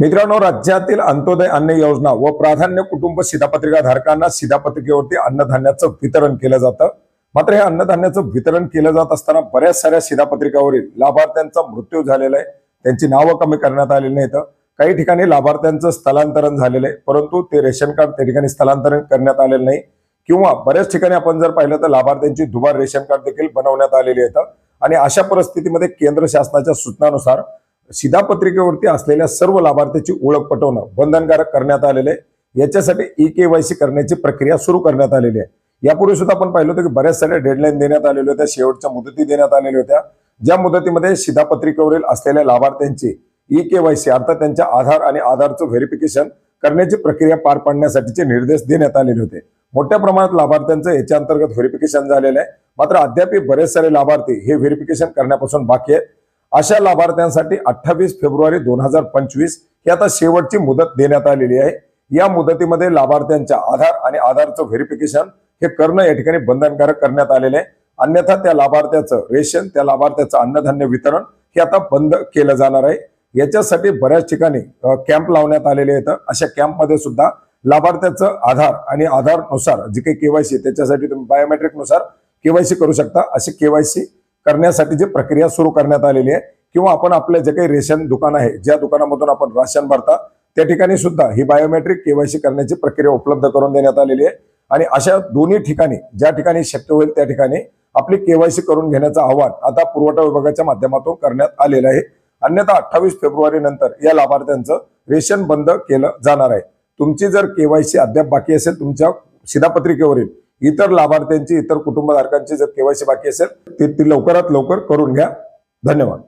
मित्रांनो, राज्यातील अंत्योदय अन्न योजना व प्राधान्य कुटुंब शिधापत्रिका धारकांना शिधापत्रिकेवरती अन्नधान्याचं वितरण केलं जातं। मात्र हे अन्नधान्याचं वितरण केलं जात असताना बऱ्याच साऱ्या शिधापत्रिकावरील लाभार्थ्यांचा मृत्यू झालेला आहे, त्यांची नावं कमी करण्यात आलेली नाहीत। काही ठिकाणी लाभार्थ्यांचं स्थलांतरण झालेलं आहे, परंतु ते रेशन कार्ड त्या ठिकाणी स्थलांतरण करण्यात आलेलं नाही, किंवा बऱ्याच ठिकाणी आपण जर पाहिलं तर लाभार्थ्यांची दुबार रेशन कार्ड देखील बनवण्यात आलेली आहेत। आणि अशा परिस्थितीमध्ये केंद्र शासनाच्या सूचनानुसार शिधापत्रिकेवरती असलेल्या सर्व लाभार्थ्यांची ओळख पटवणं बंधनकारक करण्यात आलेले आहे। याच्यासाठी ई-केवायसी करण्याची प्रक्रिया सुरू करण्यात आलेली आहे। यापूर्वी सुद्धा आपण पाहिलं होतं की बऱ्याच साऱ्या डेडलाईन देण्यात आलेल्या होत्या, शेवटच्या मुदती देण्यात आलेल्या होत्या, ज्या मुदतीमध्ये शिधापत्रिकेवरील असलेल्या लाभार्थ्यांची ई-केवायसी अर्थात त्यांच्या आधार आणि आधारचं व्हेरिफिकेशन करण्याची प्रक्रिया पार पाडण्यासाठीचे निर्देश देण्यात आलेले होते। मोठ्या प्रमाणात लाभार्थ्यांचं याच्या अंतर्गत व्हेरिफिकेशन झालेलं आहे, मात्र अद्याप बरेच सारे लाभार्थी हे व्हेरिफिकेशन करण्यापासून बाकी आहेत। अशा लाभार्थ्यांसाठी 28 फेब्रुवारी 2025 ही आता शेवटची मुदत देण्यात आलेली आहे। या मुदतीमध्ये लाभार्थ्यांच्या आधार आणि आधारचं व्हेरिफिकेशन हे करणं या ठिकाणी बंधनकारक करण्यात आलेले आहे। अन्यथा त्या लाभार्थ्याचं रेशन, त्या लाभार्थ्याचं अन्नधान्य वितरण हे आता बंद केलं जाणार आहे। याच्यासाठी बऱ्याच ठिकाणी कॅम्प लावण्यात आलेले आहेत। अशा कॅम्पमध्ये सुद्धा लाभार्थ्याचं आधार आणि आधारनुसार जे काही केवायसी त्याच्यासाठी तुम्ही बायोमेट्रिक नुसार केवायसी करू शकता। अशी केवायसी करण्यासाठी जी प्रक्रिया सुरू करण्यात आलेली आहे, किंवा आपण आपले जे काही रेशन दुकान आहे, ज्या दुकानामधून आपण राशन भरता त्या ठिकाणी सुद्धा ही बायोमेट्रिक केवायसी करण्याची प्रक्रिया उपलब्ध करून देण्यात आलेली आहे। आणि अशा दोन्ही ठिकाणी ज्या ठिकाणी शक्य होईल त्या ठिकाणी आपली केवायसी करून घेण्याचं आवाहन आता पुरवठा विभागाच्या माध्यमातून करण्यात आलेलं आहे। अन्यथा 28 फेब्रुवारी नंतर या लाभार्थ्यांचं रेशन बंद केलं जाणार आहे। तुमची जर केवायसी अद्याप बाकी असेल, तुमच्या शिधापत्रिकेवरील इतर लाभार्थ्यांची, इतर कुटुंबधारकांची जर केवायसी बाकी असेल ती लवकरात लवकर करून घ्या। धन्यवाद।